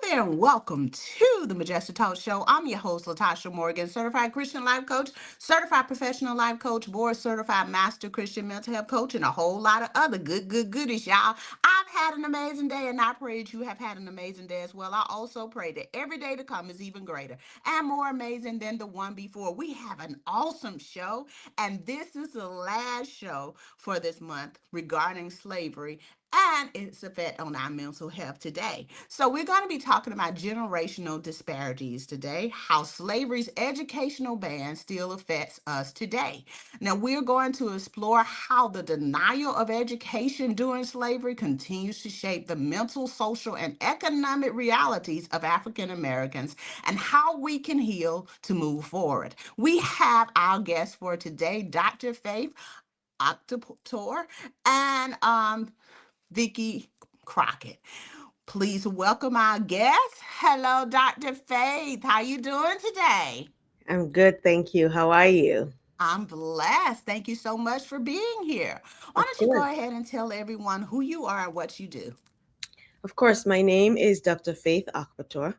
there and welcome to the Majestic Talk Show. I'm your host, Latasha Morgan, certified Christian life coach, certified professional life coach, board certified master Christian mental health coach, and a whole lot of other goodies, y'all. I've had an amazing day, and I pray that you have had an amazing day as well. I also pray that every day to come is even greater and more amazing than the one before. We have an awesome show, and this is the last show for this month regarding slavery and its effect on our mental health today. So we're going to be talking about generational disparities today, how slavery's educational ban still affects us today. Now we're going to explore how the denial of education during slavery continues to shape the mental, social, and economic realities of African Americans and how we can heal to move forward. We have our guest for today, Dr. Faith Okpotor and Vickie Crockett. Please welcome our guest. Hello, Dr. Faith. How you doing today? I'm good, thank you. How are you? I'm blessed. Thank you so much for being here. Why Of don't you go course. ahead and tell everyone who you are and what you do? Of course, my name is Dr. Faith Okpotor.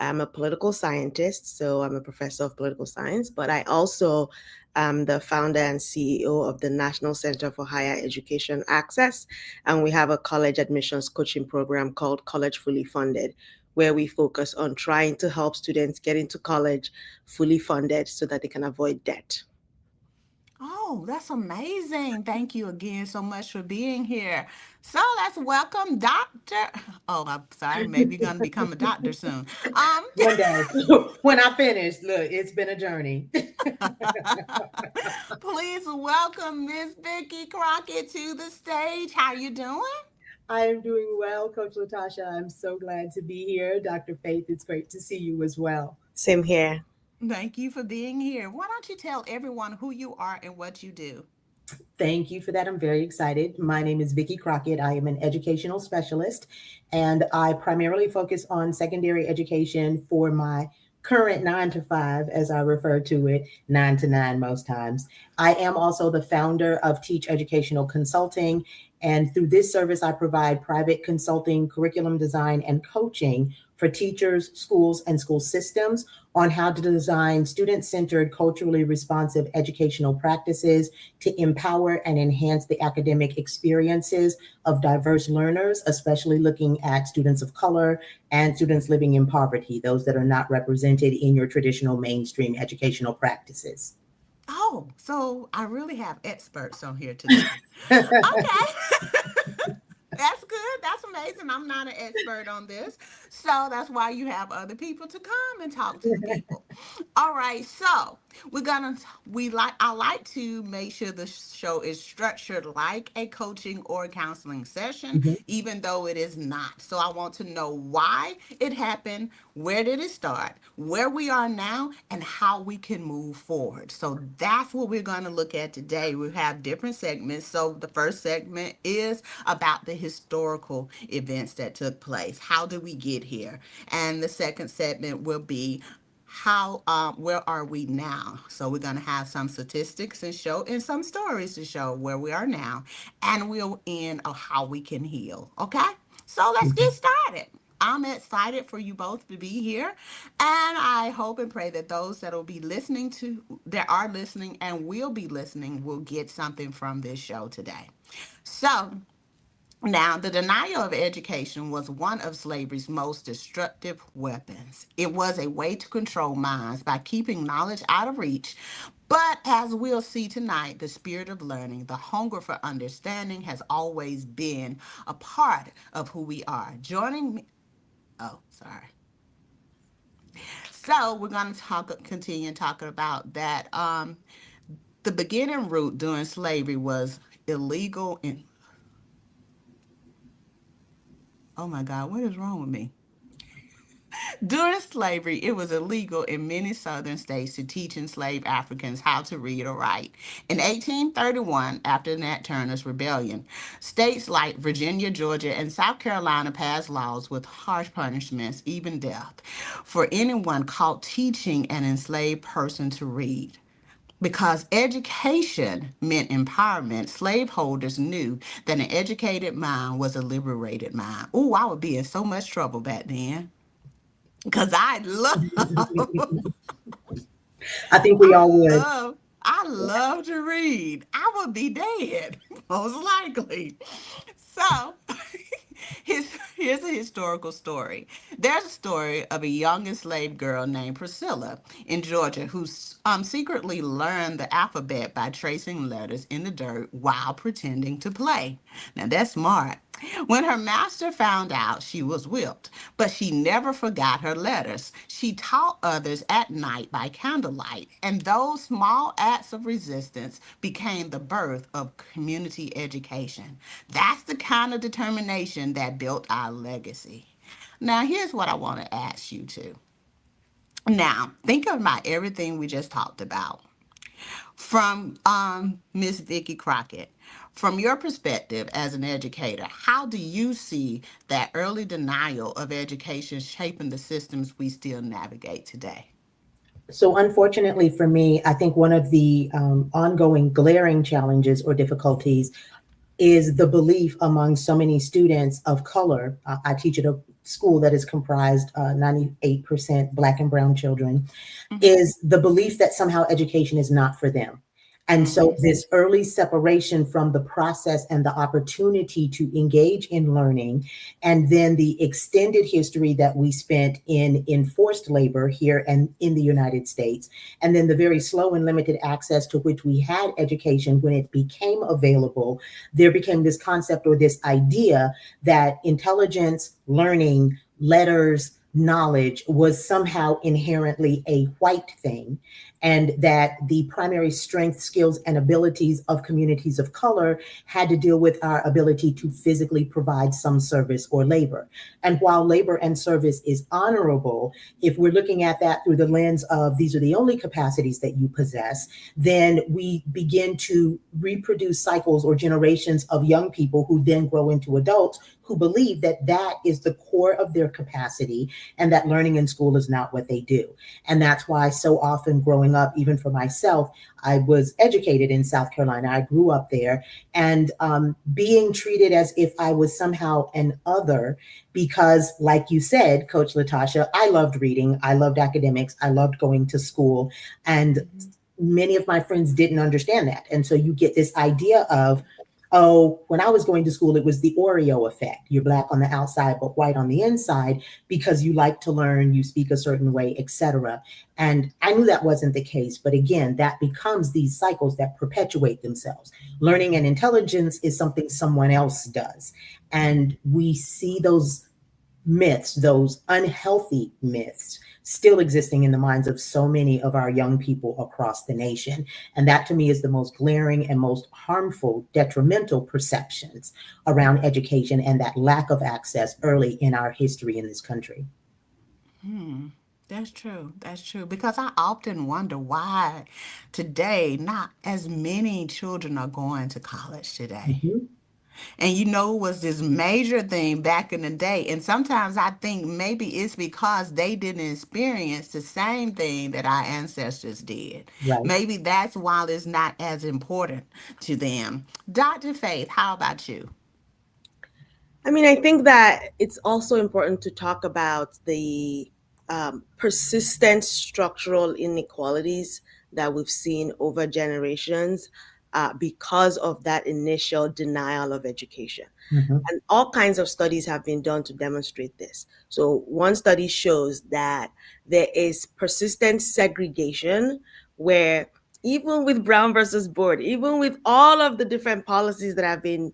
I'm a political scientist, so I'm a professor of political science, but I also am the founder and CEO of the National Center for Higher Education Access, and we have a college admissions coaching program called College Fully Funded, where we focus on trying to help students get into college fully funded so that they can avoid debt. Oh, that's amazing. Thank you again so much for being here. So let's welcome Dr. Oh, I'm sorry. Maybe you're going to become a doctor soon. Um, One day when I finish, look, it's been a journey. Please welcome Miss Vickie Crockett to the stage. How you doing? I am doing well, Coach Latasha. I'm so glad to be here. Dr. Faith, it's great to see you as well. Same here. Thank you for being here. Why don't you tell everyone who you are and what you do? Thank you for that. I'm very excited. My name is Vickie Crockett. I am an educational specialist, and I primarily focus on secondary education for my current 9 to 5, as I refer to it, 9 to 9 most times. I am also the founder of Teach Educational Consulting, and through this service, I provide private consulting, curriculum design, and coaching for teachers, schools, and school systems on how to design student-centered, culturally responsive educational practices to empower and enhance the academic experiences of diverse learners, especially looking at students of color and students living in poverty, those that are not represented in your traditional mainstream educational practices. Oh, so I really have experts on here today. Okay. That's good. That's amazing. I'm not an expert on this. So that's why you have other people to come and talk to the people. All right. So I like to make sure the show is structured like a coaching or counseling session, Mhm. even though it is not. So I want to know why it happened, where did it start, where we are now, and how we can move forward. So that's what we're going to look at today. We have different segments. So the first segment is about the historical events that took place. How did we get here? And the second segment will be how where are we now. So we're going to have some statistics and show and some stories to show where we are now, and we'll end on how we can heal. Okay, so let's get started. I'm excited for you both to be here, and I hope and pray that those that will be listening to that are listening and will be listening will get something from this show today. So now, the denial of education was one of slavery's most destructive weapons. It was a way to control minds by keeping knowledge out of reach. But as we'll see tonight, the spirit of learning, the hunger for understanding has always been a part of who we are. Joining me, oh, sorry. So we're going to continue talking about that. The beginning route during slavery was illegal in, oh my God, what is wrong with me? During slavery, it was illegal in many southern states to teach enslaved Africans how to read or write. In 1831, after Nat Turner's rebellion, states like Virginia, Georgia, and South Carolina passed laws with harsh punishments, even death, for anyone caught teaching an enslaved person to read. Because education meant empowerment, slaveholders knew that an educated mind was a liberated mind. Ooh, I would be in so much trouble back then. because I love, I think we all would. I love to read. I would be dead, most likely. So, here's a historical story. There's a story of a young enslaved girl named Priscilla in Georgia who secretly learned the alphabet by tracing letters in the dirt while pretending to play. Now, that's smart. When her master found out, she was whipped, but she never forgot her letters. She taught others at night by candlelight, and those small acts of resistance became the birth of community education. That's the kind of determination that built our legacy. Now, here's what I want to ask you to. Now, think about everything we just talked about from Miss Vickie Crockett. From your perspective as an educator, how do you see that early denial of education shaping the systems we still navigate today? So, unfortunately for me, I think one of the ongoing glaring challenges or difficulties is the belief among so many students of color. I teach at a school that is comprised 98% Black and Brown children, is the belief that somehow education is not for them. And so this early separation from the process and the opportunity to engage in learning, and then the extended history that we spent in enforced labor here and in the United States, and then the very slow and limited access to which we had education when it became available, there became this concept or this idea that intelligence, learning, letters, knowledge was somehow inherently a white thing, and that the primary strength, skills, and abilities of communities of color had to deal with our ability to physically provide some service or labor. And while labor and service is honorable, if we're looking at that through the lens of these are the only capacities that you possess, then we begin to reproduce cycles or generations of young people who then grow into adults who believe that that is the core of their capacity and that learning in school is not what they do. And that's why so often growing up, even for myself, I was educated in South Carolina. I grew up there, and being treated as if I was somehow an other because, like you said, Coach Latasha, I loved reading, I loved academics, I loved going to school, and many of my friends didn't understand that. And so you get this idea of, oh, when I was going to school, it was the Oreo effect. You're Black on the outside, but white on the inside because you like to learn, you speak a certain way, etc. And I knew that wasn't the case. But again, that becomes these cycles that perpetuate themselves. Learning and intelligence is something someone else does. And we see those myths, those unhealthy myths, still existing in the minds of so many of our young people across the nation. And that to me is the most glaring and most harmful, detrimental perceptions around education and that lack of access early in our history in this country. That's true. That's true. Because I often wonder why today not as many children are going to college today. Mhm. And it was this major thing back in the day. And sometimes I think maybe it's because they didn't experience the same thing that our ancestors did. Right. Maybe that's why it's not as important to them. Dr. Faith, how about you? I mean, I think that it's also important to talk about the persistent structural inequalities that we've seen over generations because of that initial denial of education. Mhm. And all kinds of studies have been done to demonstrate this. So one study shows that there is persistent segregation where even with Brown versus Board, even with all of the different policies that have been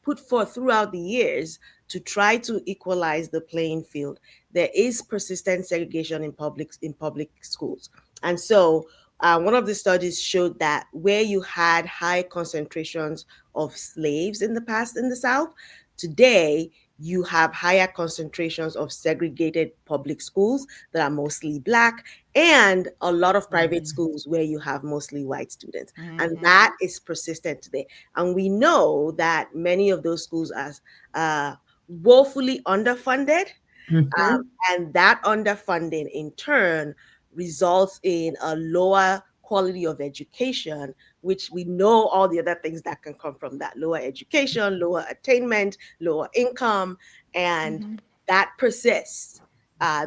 put forth throughout the years to try to equalize the playing field, there is persistent segregation in public schools. And so one of the studies showed that where you had high concentrations of slaves in the past in the South, today you have higher concentrations of segregated public schools that are mostly Black and a lot of private schools where you have mostly white students. And that is persistent today. And we know that many of those schools are woefully underfunded. Mhm. And that underfunding in turn results in a lower quality of education, which we know all the other things that can come from that: lower education, lower attainment, lower income, and that persists.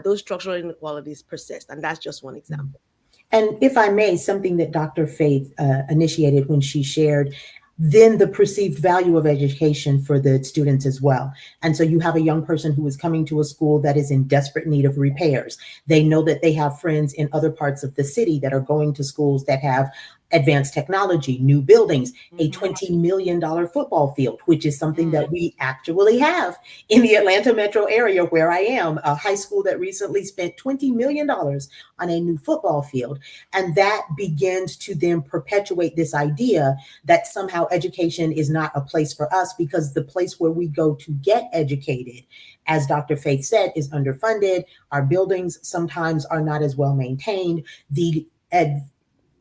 those structural inequalities persist. And that's just one example. And if I may, something that Dr. Faith initiated when she shared, then the perceived value of education for the students as well. And so you have a young person who is coming to a school that is in desperate need of repairs. They know that they have friends in other parts of the city that are going to schools that have advanced technology, new buildings, a $20 million football field, which is something that we actually have in the Atlanta metro area where I am, a high school that recently spent $20 million on a new football field. And that begins to then perpetuate this idea that somehow education is not a place for us, because the place where we go to get educated, as Dr. Faith said, is underfunded. Our buildings sometimes are not as well maintained.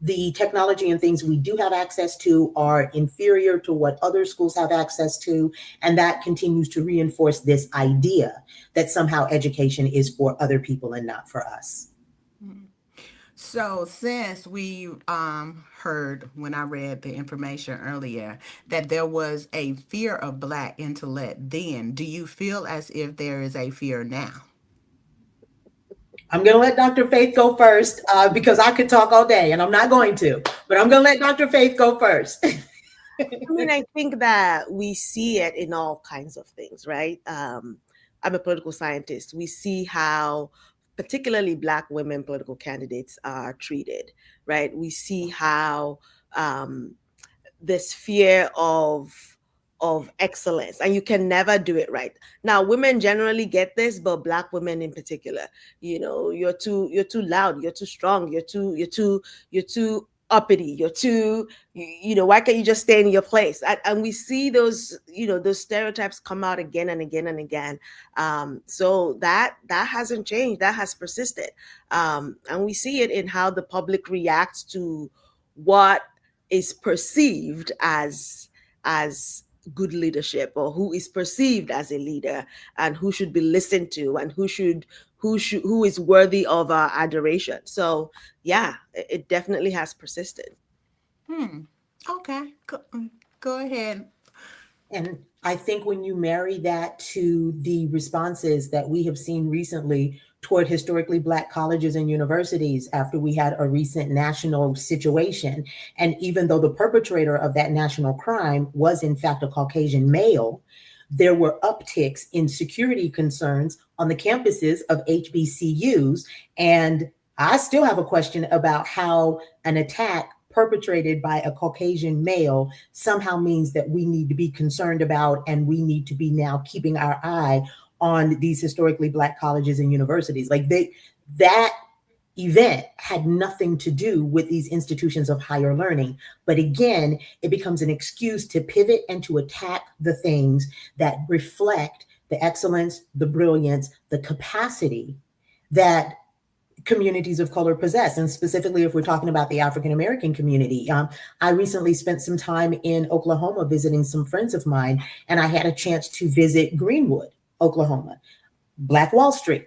The technology and things we do have access to are inferior to what other schools have access to. And that continues to reinforce this idea that somehow education is for other people and not for us. So since we heard when I read the information earlier that there was a fear of Black intellect then, do you feel as if there is a fear now? I'm going to let Dr. Faith go first because I could talk all day and I'm not going to, but I'm going to let Dr. Faith go first. I mean, I think that we see it in all kinds of things, right? I'm a political scientist. We see how particularly Black women political candidates are treated, right? We see how this fear of excellence, and you can never do it right. Now, women generally get this, but Black women in particular, you're too loud, you're too strong, you're too uppity, you're too, why can't you just stay in your place? And we see those, those stereotypes come out again and again and again. So that hasn't changed, that has persisted. And we see it in how the public reacts to what is perceived as good leadership, or who is perceived as a leader, and who should be listened to, and who is worthy of our adoration. So yeah, it definitely has persisted. Okay, go ahead. And I think when you marry that to the responses that we have seen recently toward historically Black colleges and universities after we had a recent national situation, and even though the perpetrator of that national crime was in fact a Caucasian male, there were upticks in security concerns on the campuses of HBCUs. And I still have a question about how an attack perpetrated by a Caucasian male somehow means that we need to be concerned about, and we need to be now keeping our eye on these historically Black colleges and universities. Like that event had nothing to do with these institutions of higher learning. But again, it becomes an excuse to pivot and to attack the things that reflect the excellence, the brilliance, the capacity that communities of color possess. And specifically, if we're talking about the African-American community, I recently spent some time in Oklahoma visiting some friends of mine, and I had a chance to visit Greenwood, Oklahoma, Black Wall Street,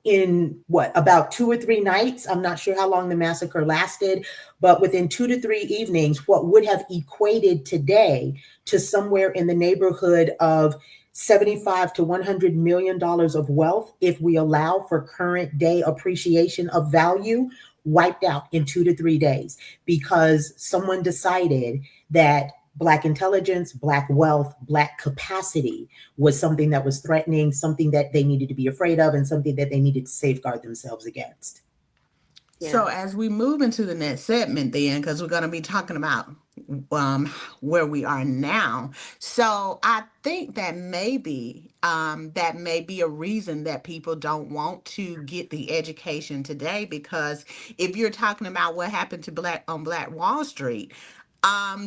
in about 2 or 3 nights. I'm not sure how long the massacre lasted, but within 2 to 3 evenings, what would have equated today to somewhere in the neighborhood of $75 to $100 million of wealth, if we allow for current day appreciation of value, wiped out in 2 to 3 days, because someone decided that Black intelligence, Black wealth, Black capacity was something that was threatening, something that they needed to be afraid of, and something that they needed to safeguard themselves against. Yeah. So as we move into the next segment then, because we're going to be talking about where we are now. So I think that maybe that may be a reason that people don't want to get the education today, because if you're talking about what happened to Black Wall Street,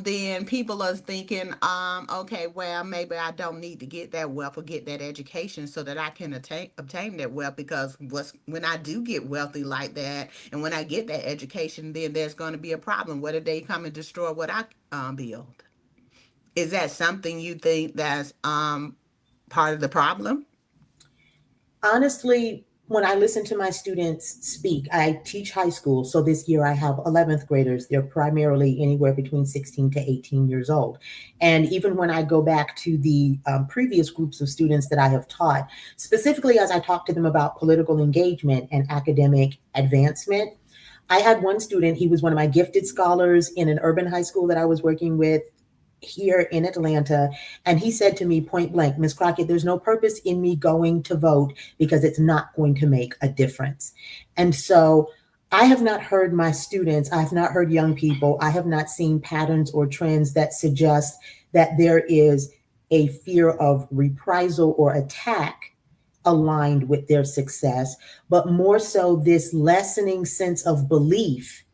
then people are thinking, okay, well, maybe I don't need to get that wealth or get that education so that I can obtain that wealth, because when I do get wealthy like that, and when I get that education, then there's going to be a problem. What if they come and destroy what I build? Is that something you think that's part of the problem? Honestly, when I listen to my students speak, I teach high school. So this year I have 11th graders. They're primarily anywhere between 16 to 18 years old. And even when I go back to the previous groups of students that I have taught, specifically as I talk to them about political engagement and academic advancement, I had one student, he was one of my gifted scholars in an urban high school that I was working with here in Atlanta. And he said to me point blank, Ms. Crockett, there's no purpose in me going to vote because it's not going to make a difference. And so I have not heard my students, I have not heard young people, I have not seen patterns or trends that suggest that there is a fear of reprisal or attack aligned with their success, but more so this lessening sense of belief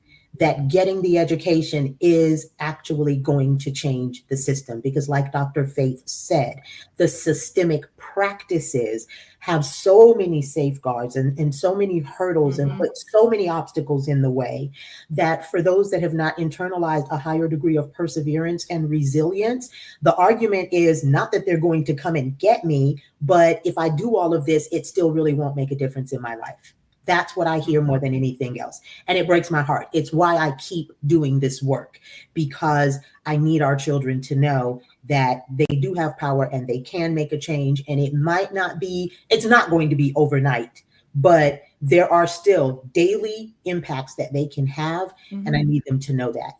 that getting the education is actually going to change the system. Because like Dr. Faith said, the systemic practices have so many safeguards and so many hurdles and put so many obstacles in the way that for those that have not internalized a higher degree of perseverance and resilience, the argument is not that they're going to come and get me, but if I do all of this, it still really won't make a difference in my life. That's what I hear more than anything else. And it breaks my heart. It's why I keep doing this work, because I need our children to know that they do have power and they can make a change. And it might not be, it's not going to be overnight, but there are still daily impacts that they can have. And I need them to know that.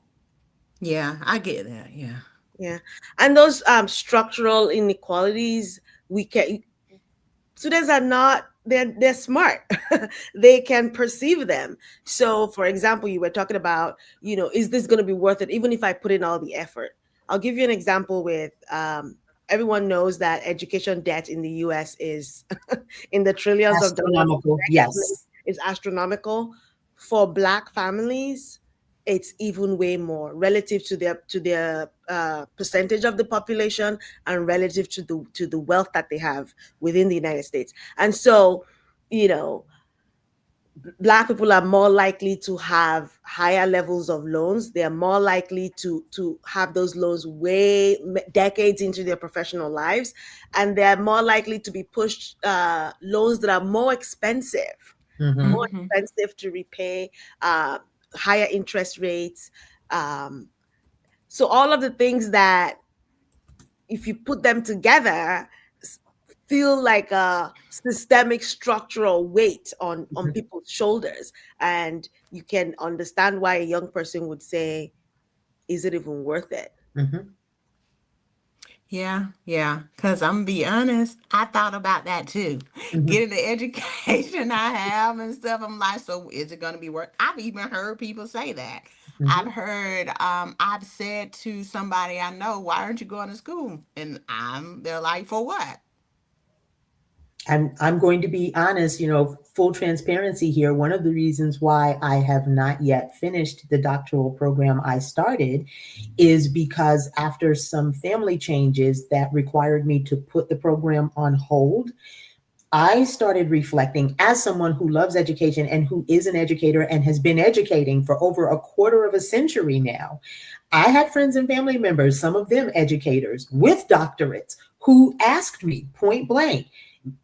Yeah, I get that. Yeah. Yeah. And those structural inequalities, students are not, they're smart. They can perceive them. So for example, you were talking about, is this going to be worth it? Even if I put in all the effort. I'll give you an example with, everyone knows that education debt in the US is in the trillions of dollars. Yes. It's astronomical. For Black families, it's even way more relative to their percentage of the population and relative to the wealth that they have within the United States. And so, Black people are more likely to have higher levels of loans. They are more likely to have those loans way decades into their professional lives, and they're more likely to be pushed loans that are more expensive, more expensive to repay. Higher interest rates. So all of the things that, if you put them together, feel like a systemic structural weight on people's shoulders. And you can understand why a young person would say, is it even worth it? Yeah. Because I'm going to be honest, I thought about that too. Getting the education I have and stuff. I'm like, so is it going to be worth it? I've even heard people say that. I've heard, I've said to somebody I know, why aren't you going to school? And they're like, for what? I'm going to be honest, full transparency here. One of the reasons why I have not yet finished the doctoral program I started is because after some family changes that required me to put the program on hold, I started reflecting as someone who loves education and who is an educator and has been educating for over a quarter of a century now. I had friends and family members, some of them educators with doctorates, who asked me point blank,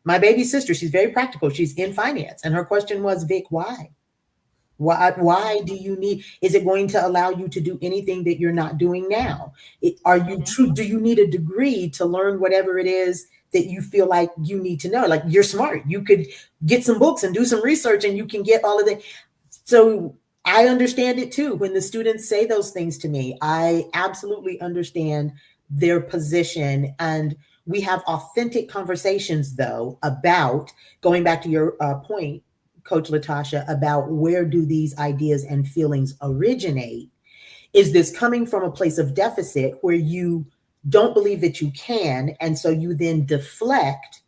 my baby sister, she's very practical. She's in finance. And her question was, Vic, why? Why do you need, is it going to allow you to do anything that you're not doing now? Do you need a degree to learn whatever it is that you feel like you need to know? Like, you're smart. You could get some books and do some research and you can get all of that. So I understand it too. When the students say those things to me, I absolutely understand their position. And we have authentic conversations, though, about, going back to your point, Coach Latasha, about where do these ideas and feelings originate? Is this coming from a place of deficit where you don't believe that you can, and so you then deflect?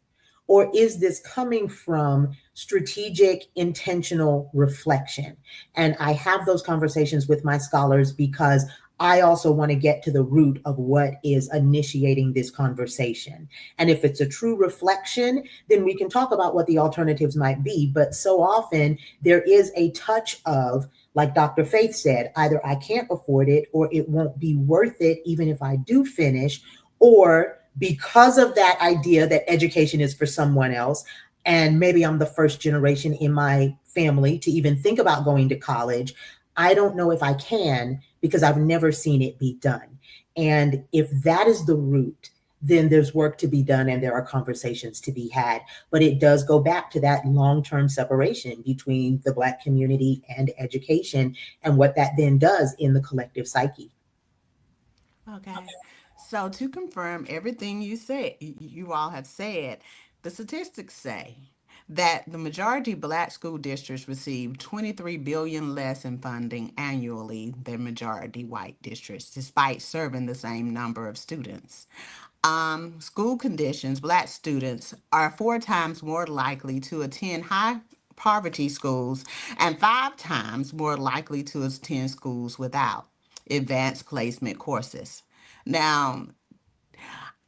Or is this coming from strategic, intentional reflection? And I have those conversations with my scholars because I also want to get to the root of what is initiating this conversation. And if it's a true reflection, then we can talk about what the alternatives might be. But so often there is a touch of, like Dr. Faith said, either I can't afford it or it won't be worth it even if I do finish, or because of that idea that education is for someone else, and maybe I'm the first generation in my family to even think about going to college, I don't know if I can because I've never seen it be done. And if that is the root, then there's work to be done and there are conversations to be had. But it does go back to that long-term separation between the Black community and education and what that then does in the collective psyche. Okay. So to confirm everything you said, you all have said, the statistics say that the majority Black school districts receive 23 billion less in funding annually than majority white districts, despite serving the same number of students. School conditions, Black students are 4 times more likely to attend high poverty schools and 5 times more likely to attend schools without advanced placement courses. Now,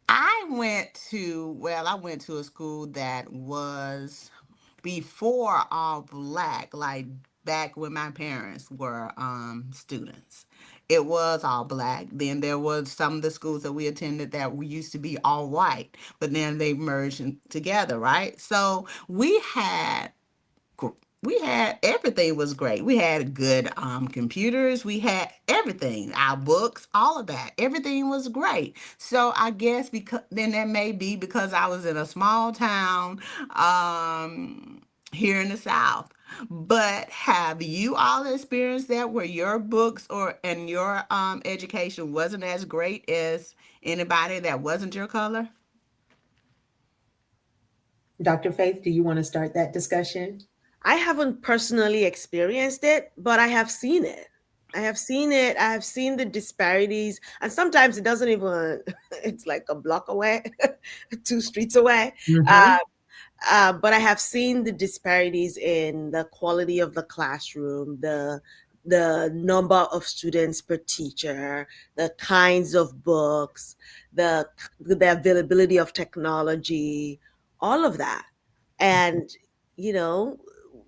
I went to a school that was before all Black, like back when my parents were students. It was all Black. Then there was some of the schools that we attended that we used to be all white, but then they merged together, right? So we had everything was great. We had good computers. We had everything, our books, all of that. Everything was great. So I guess because then that may be because I was in a small town here in the South. But have you all experienced that where your books or and your education wasn't as great as anybody that wasn't your color? Dr. Faith, do you want to start that discussion? I haven't personally experienced it, but I have seen it. I have seen it. I have seen the disparities. And sometimes it doesn't even, it's like a block away, 2 streets away. Mm-hmm. But I have seen the disparities in the quality of the classroom, the number of students per teacher, the kinds of books, the availability of technology, all of that. And you know,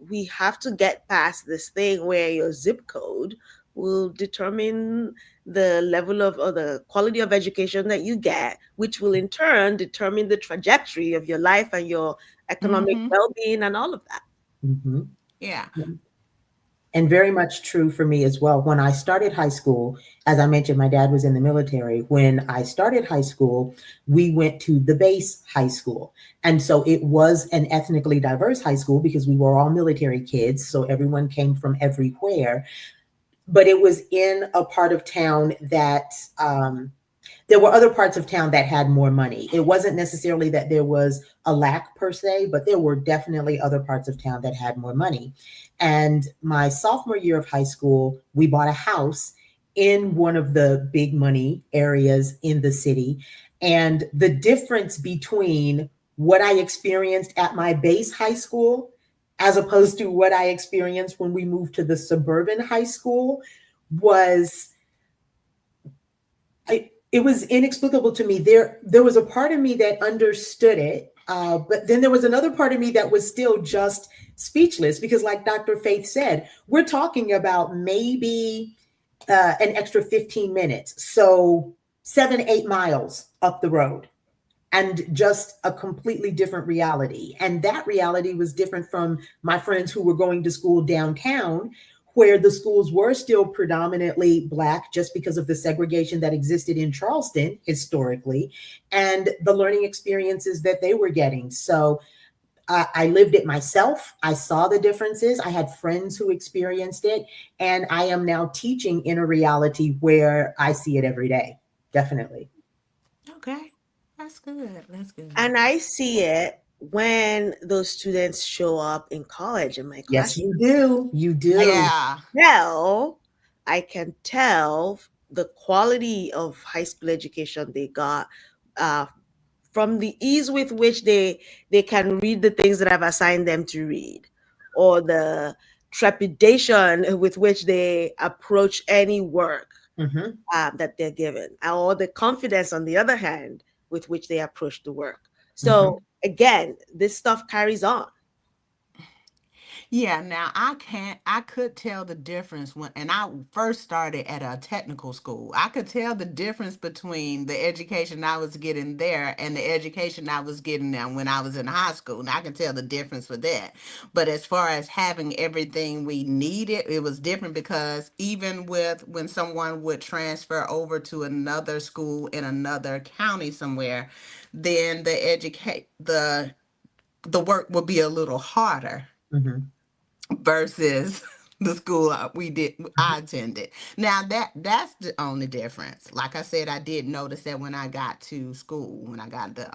we have to get past this thing where your zip code will determine the level of or the quality of education that you get, which will in turn determine the trajectory of your life and your economic Mm-hmm. well-being and all of that. Mm-hmm. Yeah. And very much true for me as well. When I started high school, as I mentioned, my dad was in the military. When I started high school, we went to the base high school. And so it was an ethnically diverse high school because we were all military kids. So everyone came from everywhere. But it was in a part of town that there were other parts of town that had more money. It wasn't necessarily that there was a lack per se, but there were definitely other parts of town that had more money. And my sophomore year of high school, we bought a house in one of the big money areas in the city. And the difference between what I experienced at my base high school as opposed to what I experienced when we moved to the suburban high school was it was inexplicable to me. There was a part of me that understood it, but then there was another part of me that was still just speechless because, like Dr. Faith said, we're talking about maybe an extra 15 minutes, so 7-8 miles up the road, and just a completely different reality. And that reality was different from my friends who were going to school downtown, where the schools were still predominantly Black just because of the segregation that existed in Charleston historically and the learning experiences that they were getting. So I lived it myself. I saw the differences. I had friends who experienced it. And I am now teaching in a reality where I see it every day. Definitely. Okay. That's good. That's good. And I see it when those students show up in college in my Yes, class. you do. You do. Yeah. Now I can tell the quality of high school education they got uh, from the ease with which they can read the things that I've assigned them to read, or the trepidation with which they approach any work Mhm. that they're given, or the confidence, on the other hand, with which they approach the work. Mhm. So again, this stuff carries on. Yeah, now I could tell the difference and I first started at a technical school. I could tell the difference between the education I was getting there and the education I was getting now when I was in high school. And I can tell the difference for that. But as far as having everything we needed, it was different because even with when someone would transfer over to another school in another county somewhere, then the work would be a little harder Mhm. versus the school I attended. Now that's the only difference. Like I said, I did notice that when I got to school, when I got the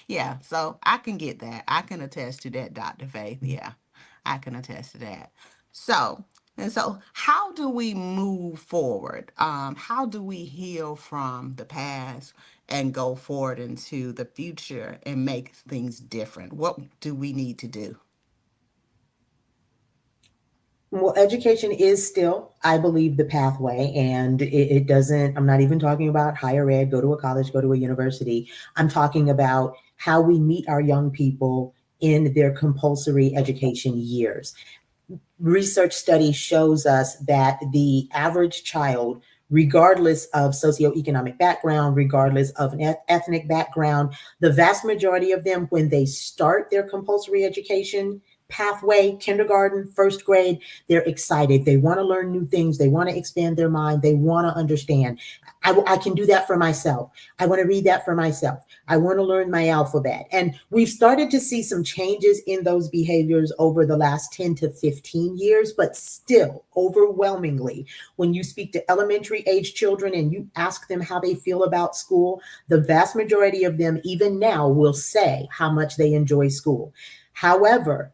yeah, so I can get that. I can attest to that, Dr. Faith. Yeah. I can attest to that. So, and so how do we move forward? How do we heal from the past and go forward into the future and make things different? What do we need to do? Well, education is still, I believe, the pathway, and it doesn't, I'm not even talking about higher ed, go to a college, go to a university. I'm talking about how we meet our young people in their compulsory education years. Research study shows us that the average child, regardless of socioeconomic background, regardless of an ethnic background, the vast majority of them, when they start their compulsory education pathway, kindergarten, first grade, they're excited. They want to learn new things. They want to expand their mind. They want to understand. I can do that for myself. I want to read that for myself. I want to learn my alphabet. And we've started to see some changes in those behaviors over the last 10 to 15 years, but still overwhelmingly, when you speak to elementary age children and you ask them how they feel about school, the vast majority of them, even now, will say how much they enjoy school. However,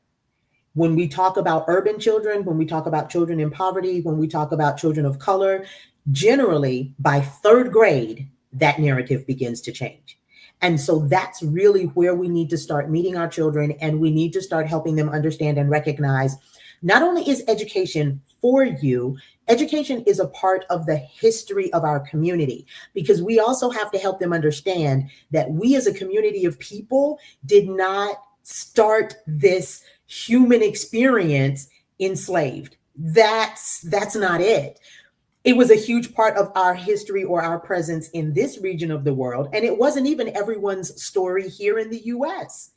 when we talk about urban children, when we talk about children in poverty, when we talk about children of color, generally by third grade, that narrative begins to change. And so that's really where we need to start meeting our children, and we need to start helping them understand and recognize not only is education for you, education is a part of the history of our community, because we also have to help them understand that we as a community of people did not start this human experience enslaved. That's not it. It was a huge part of our history or our presence in this region of the world. And it wasn't even everyone's story here in the US.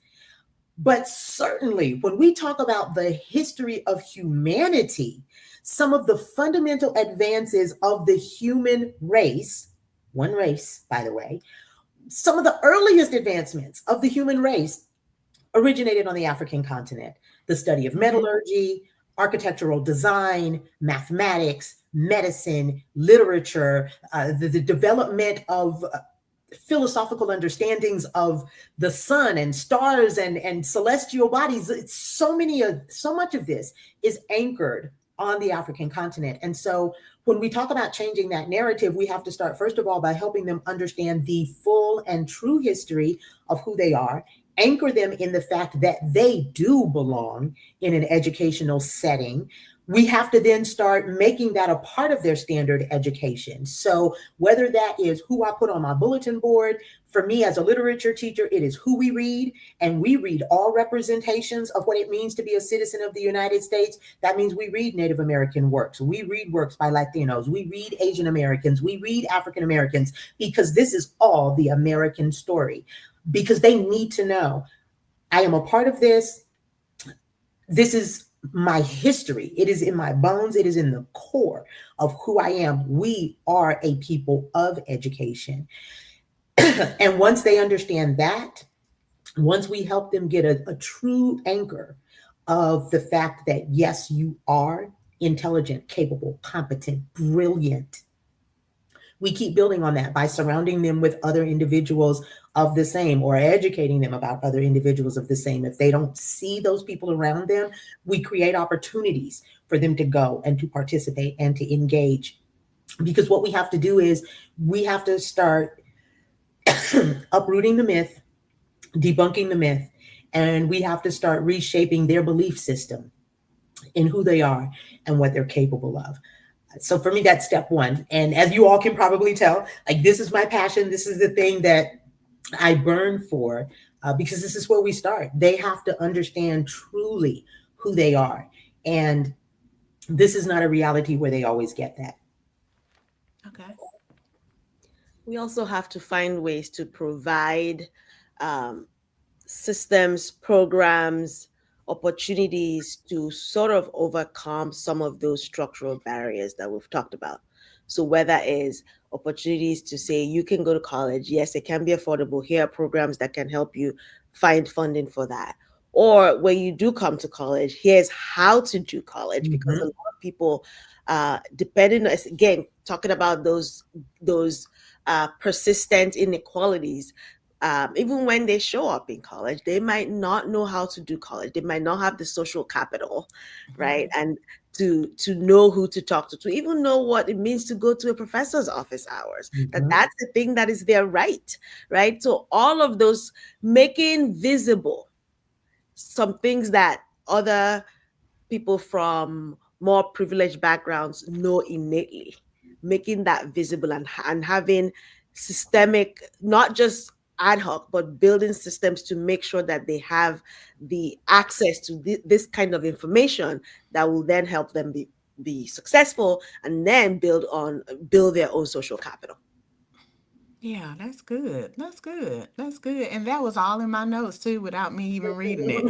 But certainly when we talk about the history of humanity, some of the fundamental advances of the human race, one race, by the way, some of the earliest advancements of the human race originated on the African continent. The study of metallurgy, architectural design, mathematics, medicine, literature, the development of philosophical understandings of the sun and stars and celestial bodies. It's so much of this is anchored on the African continent. And so when we talk about changing that narrative, we have to start, first of all, by helping them understand the full and true history of who they are, anchor them in the fact that they do belong in an educational setting. We have to then start making that a part of their standard education. So whether that is who I put on my bulletin board, for me as a literature teacher, it is who we read, and we read all representations of what it means to be a citizen of the United States. That means we read Native American works, we read works by Latinos, we read Asian Americans, we read African Americans, because this is all the American story. Because they need to know, I am a part of this. This is my history. It is in my bones. It is in the core of who I am. We are a people of education. And once they understand that, once we help them get a true anchor of the fact that, yes, you are intelligent, capable, competent, brilliant, we keep building on that by surrounding them with other individuals of the same, or educating them about other individuals of the same. If they don't see those people around them, we create opportunities for them to go and to participate and to engage. Because what we have to do is we have to start uprooting the myth, debunking the myth, and we have to start reshaping their belief system in who they are and what they're capable of. So for me, that's step one. And as you all can probably tell, like, this is my passion. This is the thing that I burn for, because this is where we start. They have to understand truly who they are. And this is not a reality where they always get that. Okay. We also have to find ways to provide um, systems, programs, opportunities to sort of overcome some of those structural barriers that we've talked about. So whether it's opportunities to say you can go to college, yes, it can be affordable. Here are programs that can help you find funding for that. Or when you do come to college, here's how to do college, because a lot of people, depending, again, talking about those persistent inequalities, even when they show up in college, they might not know how to do college. They might not have the social capital, right? And to know who to talk to even know what it means to go to a professor's office hours. That's the thing that is their right, right? So all of those, making visible some things that other people from more privileged backgrounds know innately, making that visible, and having systemic, not just ad hoc, but building systems to make sure that they have the access to this kind of information that will then help them be successful, and then build their own social capital. Yeah, that's good. That's good. That's good. And that was all in my notes too, without me even reading it.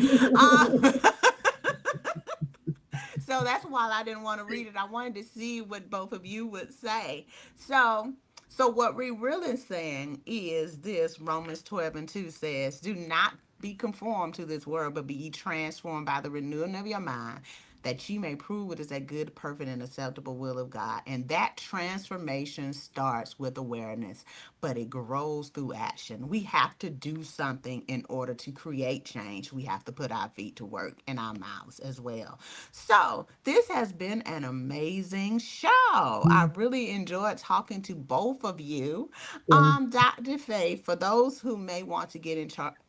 So that's why I didn't want to read it. I wanted to see what both of you would say. So, so what we're really saying is this: Romans 12:2 says, "Do not be conformed to this world, but be ye transformed by the renewing of your mind, that you may prove what is that good, perfect, and acceptable will of God." And that transformation starts with awareness, but it grows through action. We have to do something in order to create change. We have to put our feet to work and our mouths as well. So, this has been an amazing show. I really enjoyed talking to both of you. Dr. Faye, for those who may want to get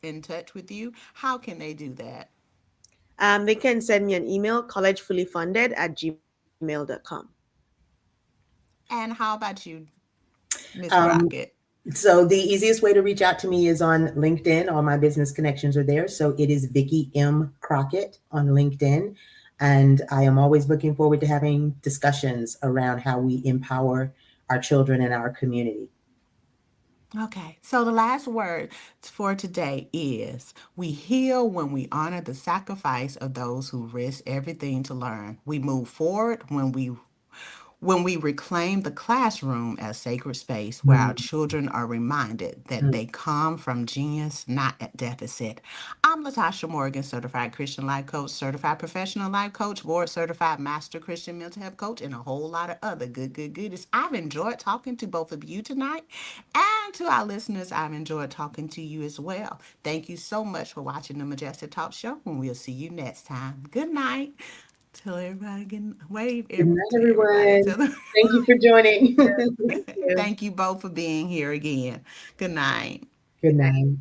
in touch with you, how can they do that? They can send me an email, collegefullyfunded@gmail.com. And how about you, Miss Um, Crockett? so the easiest way to reach out to me is on LinkedIn. All my business connections are there. So it is Vickie M. Crockett on LinkedIn. And I am always looking forward to having discussions around how we empower our children and our community. Okay, so the last word for today is: we heal when we honor the sacrifice of those who risk everything to learn. We move forward when we reclaim the classroom as sacred space where our children are reminded that they come from genius, not at deficit. I'm Latasha Morgan, certified Christian life coach, certified professional life coach, board certified master Christian mental health coach, and a whole lot of other goodies. I've enjoyed talking to both of you tonight, and to our listeners, I've enjoyed talking to you as well. Thank you so much for watching the Majestic Talk Show, and we'll see you next time. Good night. Tell everybody, wave Good night, to everybody. everyone. Tell them. Thank you for joining. Thank you. Thank you both for being here again. Good night. Good night.